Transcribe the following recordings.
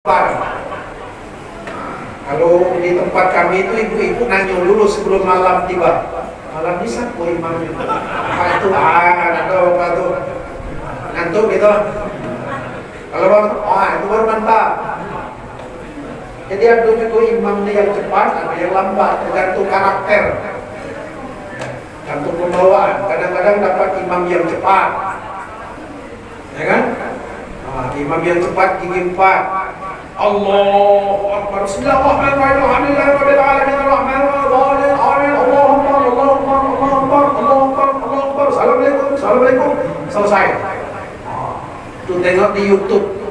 Kalau di tempat kami itu ibu-ibu nanya dulu sebelum malam tiba. Malam bisa kok imam itu. Apa itu? Atau apa itu? Ngantuk gitu. Kalau itu baru mantap. Jadi ada juga imam yang cepat, ada yang lambat, tergantung karakter, tergantung pembawaan. Kadang-kadang dapat imam yang cepat, ya kan? Imam yang cepat gigi 4. Allahu Akbar. Bismillahirrahmanirrahim. Alhamdulillahirabbil alamin arrahmanirrahim. Allahu Akbar. Allahu Akbar. Allahu Akbar. Allahu Akbar. Allahu Akbar. Assalamualaikum. Assalamualaikum. Selesai. Itu tengok di YouTube.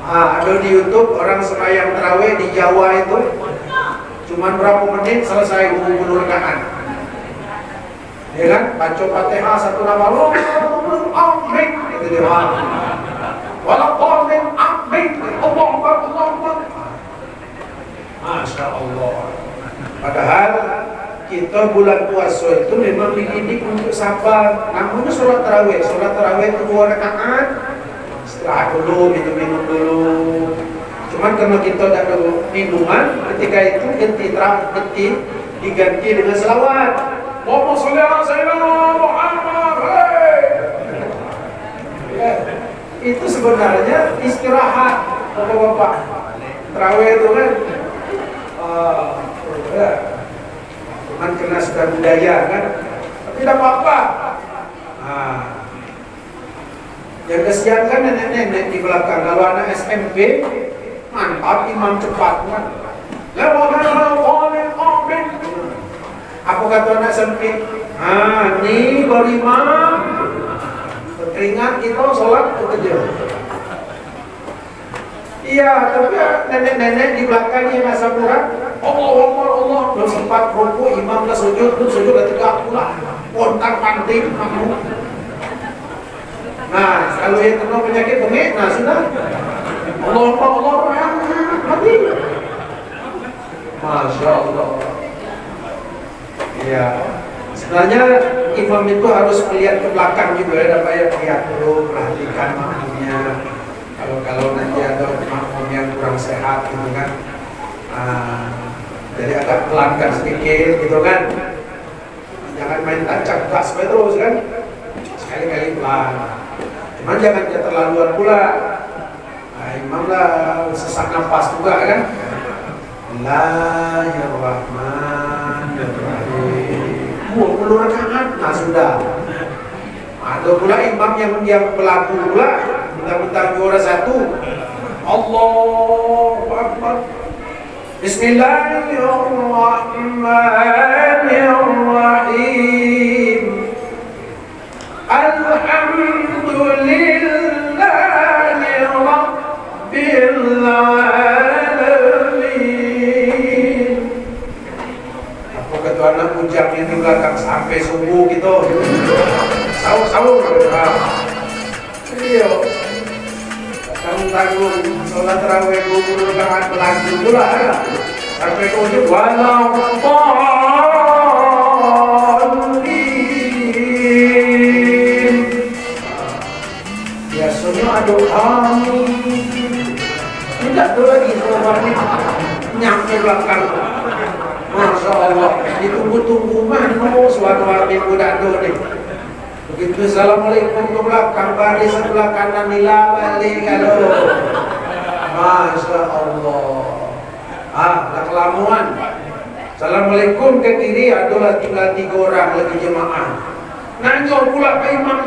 Ada di YouTube orang sembahyang tarawih di Jawa itu cuman berapa menit selesai 20 rakaat. Ya kan? Baca Fatihah satu nama Allah. Amin. Itu dia. Walaupun amin. Allah Akbar. Allah Akbar. Masya Allah. Padahal kita bulan puasa itu memang dididik untuk sabar. Namanya sholat tarawih. Sholat tarawih itu 2 rakaat. Setelah dulu, minum-minum dulu. Cuman karena kita tidak ada minuman, ketika itu diganti dengan selawat. Allahumma sholli ala sayyidina Muhammad. Itu sebenarnya istirahat, bapak-bapak. Tarawih itu kan, cuman karena sudah budaya kan, tapi tidak apa-apa. Yang kesian kan nenek-nenek di belakang. Kalau anak SMP, mantap imam cepat kan. Apa kata anak SMP? Ini baru imam. Teringat kita sholat kerja. Iya, tapi nenek-nenek di belakang yang masa kurang. Allah, Allah. Belum sempat rukuk, imam dah sujud, dah tegak pula. Pontang panting, kamu. Nah, kalau yang kena penyakit bengek, nah sudah. Allah, mati. Masya Allah. Ya, sebenarnya imam itu harus melihat ke belakang juga ya, supaya lihat dulu, perhatikan makmumnya. Kalau nanti ada makmum yang kurang sehat gitu kan, jadi agak pelankan sedikit gitu kan. Jangan main tancap gas terus kan, sekali-kali pelan. Cuman jangan keterlaluan pula. Imam lah sesak nafas juga kan. Bismillahirrahmanirrahim. 20 rakaat, nah sudah. Ada pula imam yang pelaku pula, mentang-mentang juara 1. Allahu Akbar. Bismillahirrahmanirrahim. Alhamdulillahi Rabbil Alamin. Apa kata anak ujang yang di belakang sampai subuh gitu. Sahur. Iya. Tanggung-tanggung sholat tarawih 20 rakaat berlanjut pula ada. Sampai ke ujung walau ada tidak ada lagi suaranya nyampe belakang. Masya Allah, ditunggu-tunggu mana suara amin tidak ada nih. Begitu assalamualaikum ke belakang, baris sebelah kanan nila balik kalau. Masya Allah. Dah kelamuan. Assalamualaikum ke kiri adalah tinggal 3 orang lagi jemaah. Nanya pula Pak Imam.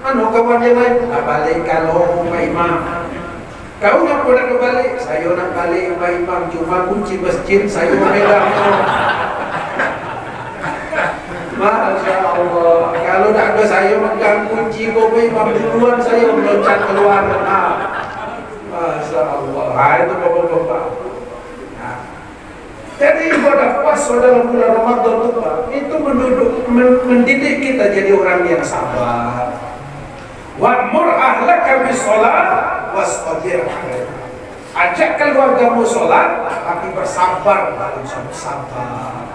Kawan yang lain, balik kalau Pak Imam. Kau nak balik? Saya nak balik Pak Imam. Cuma kunci masjid saya memegang. Masya Allah. Kalau tak ada saya megang kunci Pak Imam duluan, saya meloncat keluar. Masya Allah. Itu bapak-bapak. Jadi ibadah puasa dalam bulan Ramadan itu mendidik kita jadi orang yang sabar. Wa'mur ahlaka bis-shalah wastabir 'alaiha. Ajak keluargamu sholat, tapi bersabar dalam sabar.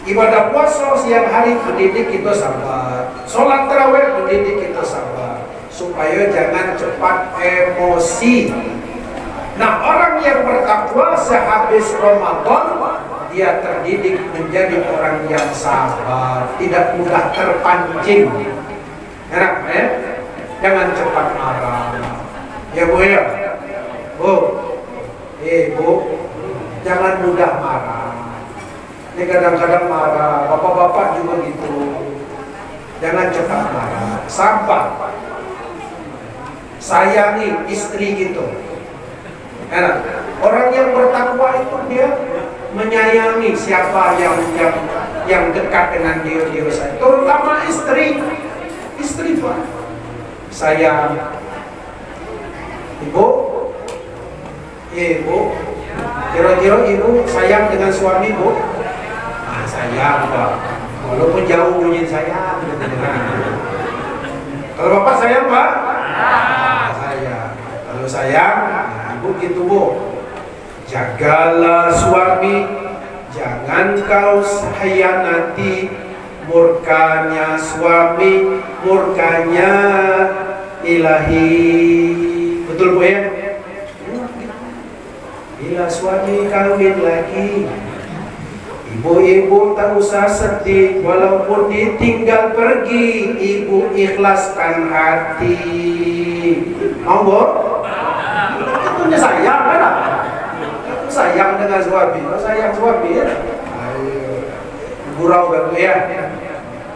Ibadah puasa siang hari mendidik kita sabar. Sholat tarawih mendidik kita sabar. supaya jangan cepat emosi. Nah, orang yang bertakwa sehabis Ramadan dia terdidik menjadi orang yang sabar, tidak mudah terpancing. Enak ya? Jangan cepat marah. Ya Bu ya? Bu, Bu, jangan mudah marah. Ini kadang-kadang marah, bapak-bapak juga gitu. Jangan cepat marah, sabar. Sayangi istri gitu. Enak. Orang yang bertakwa itu dia menyayangi siapa yang dekat dengan dia saya. Terutama istri Pak. Sayang. Ibu, kira-kira ibu sayang dengan suami Bu? Sayang Pak. Walaupun jauh bunyi sayang. Kalau bapak sayang Pak? Sayang. Kalau sayang, ibu gitu Bu. Jagalah suami, jangan kau hianati. Murkanya suami, murkanya ilahi. Betul Bu ya? Bila suami kawin lagi, ibu-ibu tak usah sedih, walaupun ditinggal pergi, ibu ikhlaskan hati. Mau Bu? Itu sayang kan? Sayang dengan suami, sayang suami ya. Ayo, gurau kan Bu ya.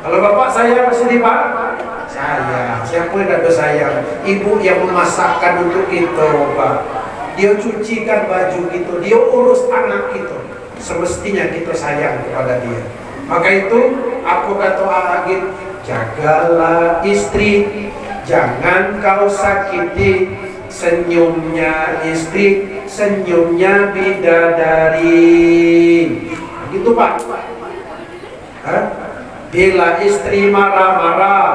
Kalau bapak sayang sini Pak, sayang. Siapa yang ada sayang? Ibu yang memasakkan untuk kita Pak. Dia cucikan baju gitu, dia urus anak gitu. Semestinya kita sayang kepada dia. Maka itu aku kata Agit, jagalah istri, jangan kau sakiti. Senyumnya istri, senyumnya bidadari. Gitu Pak. Hah? Bila istri marah-marah,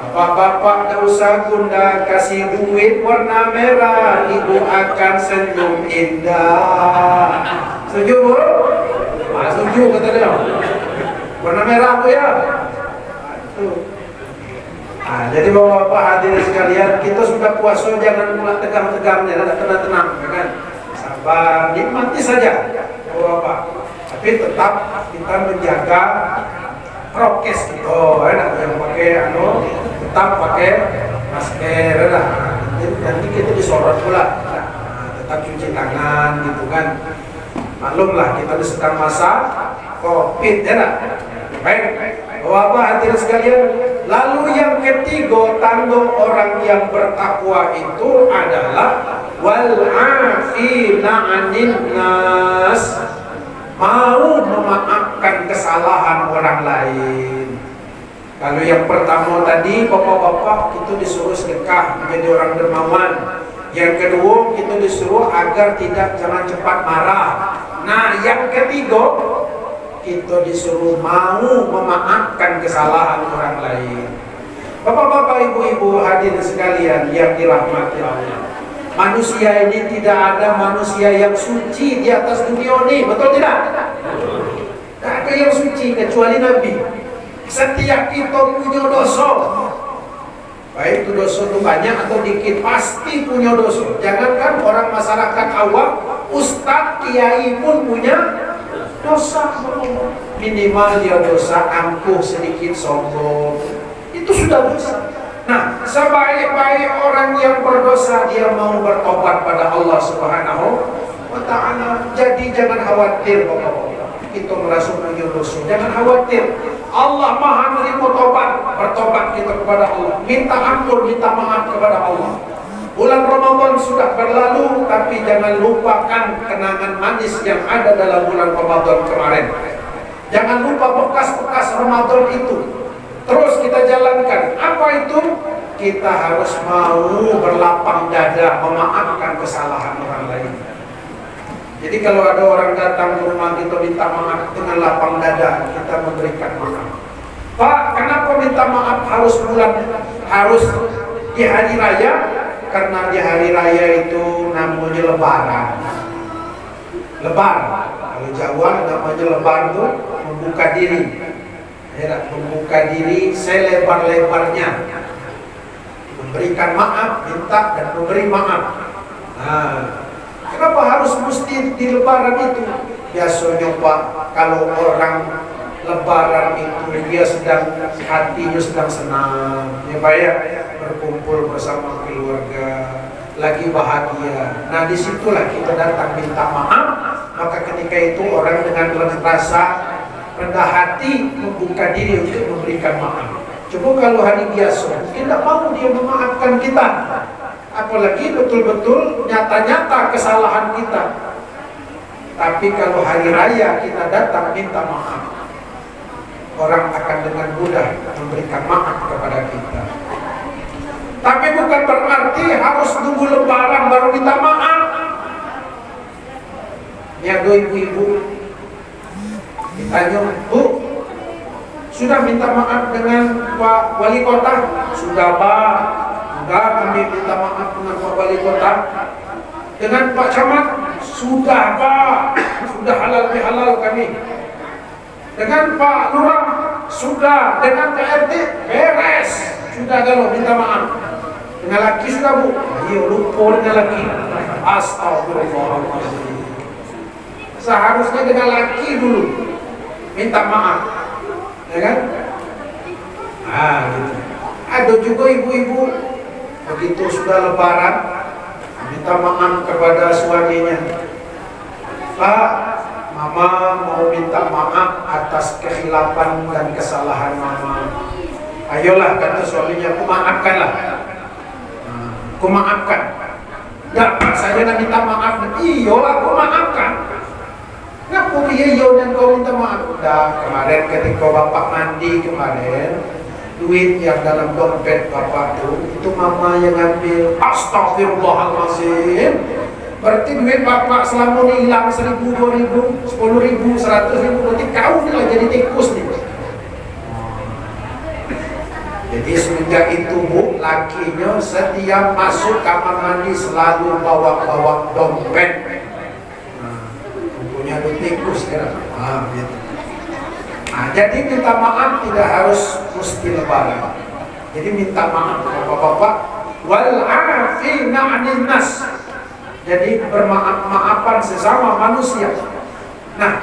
bapak-bapak tak usah gunda, kasih duit warna merah, ibu akan senyum indah. Setuju Bu? Setuju kata dia. Warna merah Bu ya? Jadi bapak-bapak hadirin sekalian, kita sudah puasa jangan mulai tegang-tegangnya, ada tenang-tenang, kan? Sabar, nikmati saja, bapak-bapak. Tapi tetap kita menjaga prokes gitu, yang pakai tetap pakai masker, nanti kita disorot pula, tetap cuci tangan gitu kan. Maklumlah kita sedang masa COVID, Baik, bapak hadirin sekalian. Lalu yang ketiga tanda orang yang bertakwa itu adalah wal afina 'anin nas, mau memaafkan kesalahan orang lain. Kalau yang pertama tadi bapak-bapak itu disuruh sedekah menjadi orang dermawan. Yang kedua kita disuruh agar jangan cepat marah. Nah yang ketiga kita disuruh mau memaafkan kesalahan orang lain. Bapak-bapak, ibu-ibu hadirin sekalian yang dirahmati Allah. Manusia ini tidak ada manusia yang suci di atas dunia ini, betul tidak? Tidak ada yang suci kecuali Nabi. Setiap kita punya dosa. Baik itu dosa itu banyak atau dikit, pasti punya dosa. Jangankan orang masyarakat awam, ustadz, kiai pun punya dosa. Minimal dia dosa angkuh sedikit sombong, itu sudah dosa. Nah, sebaik-baik orang yang berdosa dia mau bertobat pada Allah Subhanahu wa Ta'ala. Jadi jangan khawatir bapak-bapak, kita merasa punya dosa, jangan khawatir. Allah Maha menerima tobat, bertobat kita kepada Allah, minta ampun, minta maaf kepada Allah. Bulan Ramadan sudah berlalu, tapi jangan lupakan kenangan manis yang ada dalam bulan Ramadan kemarin. Jangan lupa bekas-bekas Ramadan itu. Terus kita jalankan. Apa itu? Kita harus mau berlapang dada memaafkan kesalahan orang lain. Jadi kalau ada orang datang ke rumah kita minta maaf dengan lapang dada, kita memberikan maaf. Pak, kenapa minta maaf harus di hari raya? Karena di hari raya itu namanya lebaran. Lebar, kalau Jawa namanya lebar itu membuka diri. Membuka diri selebar-lebarnya. Berikan maaf, minta dan memberi maaf. Nah, kenapa harus mesti di Lebaran itu? Biasanya Pak, kalau orang Lebaran itu dia sedang hatinya sedang senang, ya Pak ya, berkumpul bersama keluarga, lagi bahagia. Nah disitulah kita datang minta maaf. Maka ketika itu orang dengan rasa rendah hati membuka diri untuk memberikan maaf. Coba kalau hari biasa, tidak mau dia memaafkan kita, apalagi betul-betul nyata-nyata kesalahan kita. Tapi kalau hari raya kita datang minta maaf, orang akan dengan mudah memberikan maaf kepada kita. Tapi bukan berarti harus tunggu Lebaran baru minta maaf. Ya ibu-ibu ditanya, Bu, sudah minta maaf dengan Pak Wali Kota? Sudah Pak, sudah kami minta maaf dengan Pak Wali Kota. Dengan Pak Camat? Sudah Pak, sudah halal bihalal kami. Dengan Pak Lurah? Sudah. Dengan Pak RT? Beres. Sudah kalau minta maaf. Dengan laki sudah Bu? Iya lupa dengan laki. Astagfirullahaladzim. Seharusnya dengan laki dulu minta maaf. Ya kan? Gitu. Ada juga ibu-ibu begitu sudah Lebaran minta maaf kepada suaminya. Pak, Mama mau minta maaf atas kekhilafan dan kesalahan Mama. Ayolah, kata suaminya, aku maafkanlah. Aku maafkan. Dapat saya nak minta maaf. Iyalah, aku maafkan. Kenapa dia dan kau minta maaf? Udah kemarin ketika bapak mandi kemarin, duit yang dalam dompet bapak itu mama yang ngambil. Astagfirullahaladzim. Berarti duit bapak selama ini hilang 1.000, 2.000, 10.000, 100.000. Berarti kau lah jadi tikus nih. Jadi semenjak itu Bu, lakinya setiap masuk kamar mandi selalu bawa dompet. Punya tikus gitu. Jadi minta maaf tidak harus mesti Lebaran. Jadi minta maaf Bapak-bapak, wal 'afina 'anil nas. Jadi bermaaf-maafan sesama manusia. Nah,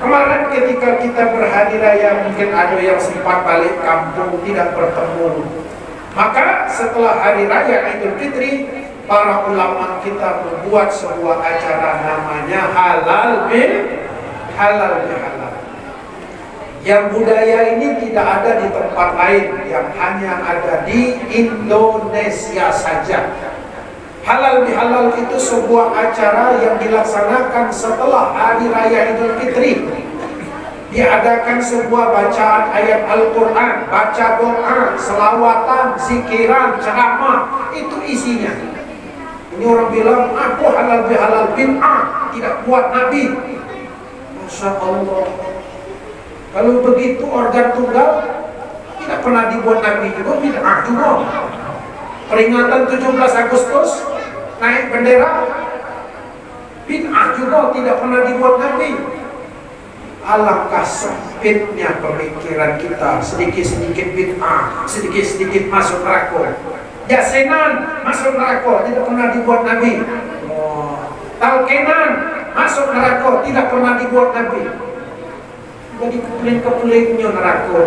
kemarin ketika kita berhari raya mungkin ada yang sempat balik kampung tidak bertemu. Maka setelah hari raya Idul Fitri, para ulama kita membuat sebuah acara namanya halal bihalal. Yang budaya ini tidak ada di tempat lain, yang hanya ada di Indonesia saja. Halal bihalal itu sebuah acara yang dilaksanakan setelah hari raya Idul Fitri. Diadakan sebuah bacaan ayat Al-Quran, baca doa, selawatan, zikiran, ceramah, itu isinya. Ini orang bilang, aku halal bihalal bid'ah, tidak buat Nabi. Masya Allah. Kalau begitu organ tunggal tidak pernah dibuat Nabi juga, bid'ah juga. Peringatan 17 Agustus naik bendera, bid'ah juga, tidak pernah dibuat Nabi. Alangkah sempitnya pemikiran kita, sedikit-sedikit bid'ah, sedikit-sedikit masuk neraka. Yasenan masuk neraka, tidak pernah dibuat Nabi. Talkenan masuk neraka, tidak pernah dibuat Nabi. Jadi kepuling-kepulingnya neraka.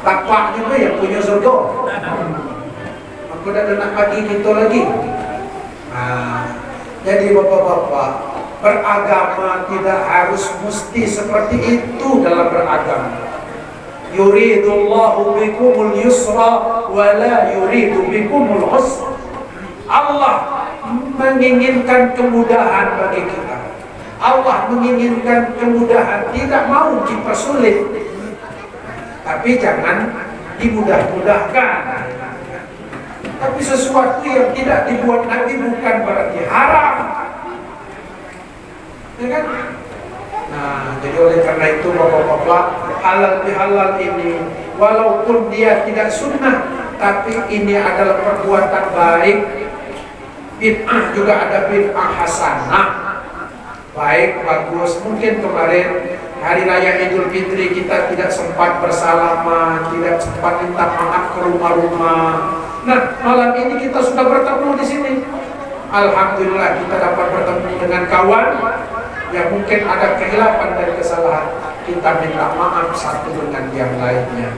Bapak juga yang punya surga. Aku dah nak bagi kita lagi. Jadi bapak-bapak, beragama tidak harus mesti seperti itu dalam beragama. Yuridullahu bikumul yusra wa la yuridu bikumul usra. Allah menginginkan kemudahan bagi kita. Allah menginginkan kemudahan, tidak mau dipersulit. Tapi jangan dimudah-mudahkan. Tapi sesuatu yang tidak dibuat Nabi bukan berarti haram. Ya kan? Nah, jadi oleh karena itu bapak-bapak, halal bihalal ini walaupun dia tidak sunnah, tapi ini adalah perbuatan baik. Bid'ah juga ada bid'ah hasanah, baik, bagus. Mungkin kemarin hari raya Idul Fitri kita tidak sempat bersalaman, tidak sempat minta maaf ke rumah-rumah. Nah, malam ini kita sudah bertemu di sini. Alhamdulillah kita dapat bertemu dengan kawan yang mungkin ada kehilapan dan kesalahan. Kita minta maaf satu dengan yang lainnya.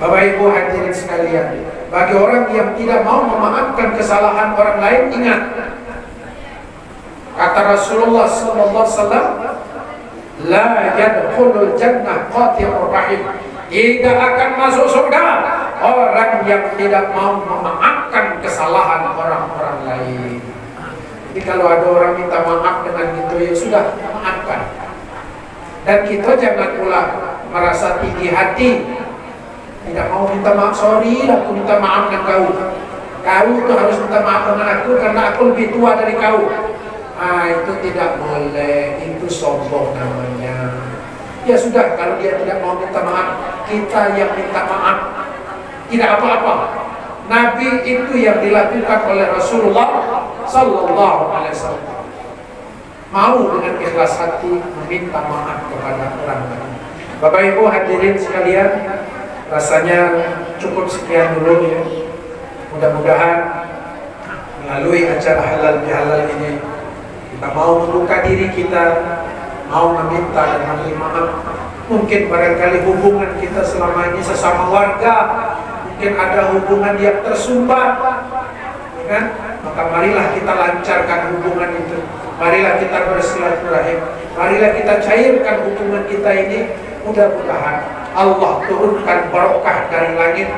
Bapak Ibu hadirin sekalian, bagi orang yang tidak mau memaafkan kesalahan orang lain, ingat kata Rasulullah SAW, la yadkhulul jannah qati'ur rahim. Tidak akan masuk surga orang yang tidak mau memaafkan kesalahan orang-orang lain. Jadi kalau ada orang minta maaf dengan gitu, ya sudah, maafkan. Dan kita jangan pula merasa tinggi hati, tidak mau minta maaf. Sorry, aku minta maaf dengan kau. Kau itu harus minta maaf dengan aku karena aku lebih tua dari kau. Itu tidak boleh, itu sombong namanya. Ya sudah, kalau dia tidak mau minta maaf, kita yang minta maaf. Tidak apa-apa. Nabi itu yang dilakukan oleh Rasulullah Sallallahu Alaihi Wasallam. Mau dengan ikhlas hati meminta maaf kepada orang lain. Bapak Ibu hadirin sekalian, rasanya cukup sekian dulu ya. Mudah-mudahan melalui acara halal bihalal ini kita mau membuka diri kita, mau meminta dan menerima maaf. Mungkin barangkali hubungan kita selama ini sesama warga, mungkin ada hubungan yang tersumbat, kan? Maka marilah kita lancarkan hubungan itu. Marilah kita bersilaturahim. Marilah kita cairkan hubungan kita ini. Mudah-mudahan Allah turunkan barokah dari langit.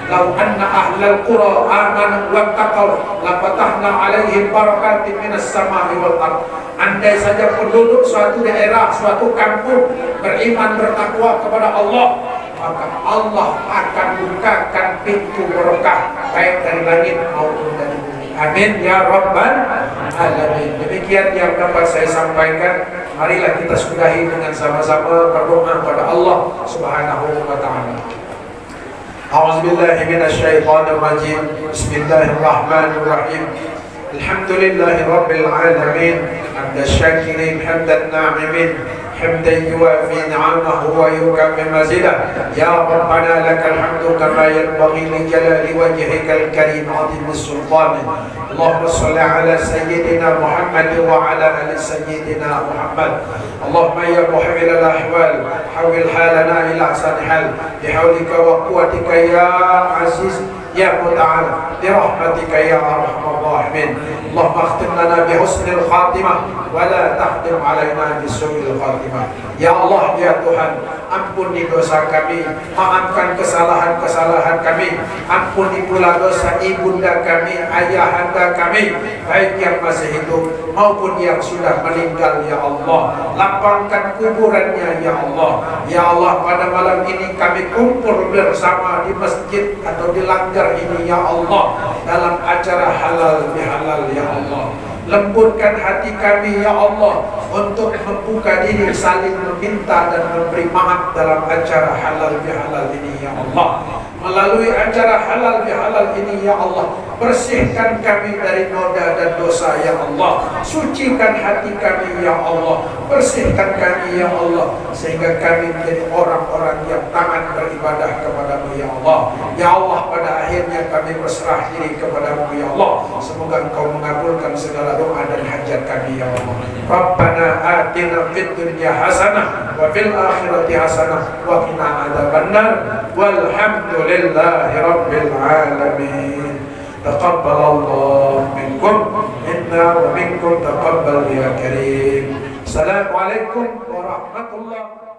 Lau anna ahlal qura amanu wattaqaw lafatahna alaihim barakatin minas samai wal ardh. Andai saja penduduk suatu daerah, suatu kampung beriman bertakwa kepada Allah, maka Allah akan bukakan pintu barokah baik dari langit maupun dari bumi. Amin ya rabbal alamin. Demikian yang dapat saya sampaikan. Marilah kita sudahi dengan sama-sama berdoa kepada Allah Subhanahu wa taala. A'udzubillahi minasyaitonir rajim. Bismillahirrahmanirrahim. Alhamdulillahi rabbil alamin. Hamdan syakirin, hamdan na'imin, hamdan yuwafi ni'amahu wa yukammi mazidah. Ya Rabbana lakal hamdu kama yanbaghi li jalali wajhikal karim 'azimi sultanih. Allahumma shalli ala sayyidina Muhammad wa ala ali sayyidina Muhammad. Allahumma ya muhawwil al-ahwal hawwil halana ila ahsani hal bihawlika wa quwwatika ya aziz ya muta'al birahmatika ya arhamar rahimin. Allahumma akhtim lana bihusnil khatimah wa la tahtim alaina bisu'il khatimah. Ya Allah ya Tuhan, ampuni dosa kami, maafkan kesalahan-kesalahan kami, ampuni pula dosa ibunda kami, ayahanda kami, baik yang masih hidup maupun yang sudah meninggal ya Allah. Lapangkan kuburannya ya Allah. Ya Allah, pada malam ini kami kumpul bersama di masjid atau di langgar ini ya Allah, dalam acara halal bihalal ya Allah. Lembutkan hati kami ya Allah untuk membuka diri saling meminta dan memberi maaf dalam acara halal bihalal ini ya Allah. Melalui acara halal bihalal ini ya Allah, bersihkan kami dari noda dan dosa ya Allah. Sucikan hati kami ya Allah, bersihkan kami ya Allah, sehingga kami menjadi orang-orang yang taat beribadah kepadamu ya Allah. Ya Allah, pada akhirnya kami berserah diri kepadamu ya Allah. Semoga Engkau mengabulkan segala doa dan hajat kami ya Allah. Rabbana atina fid dunya hasanah wa fil akhirati hasanah wa qina adzabannar. Walhamdulillahi rabbil alamin. Taqabbalallahu minkum inna wa minkum taqabbal ya karim. Assalamualaikum warahmatullahi wabarakatuh.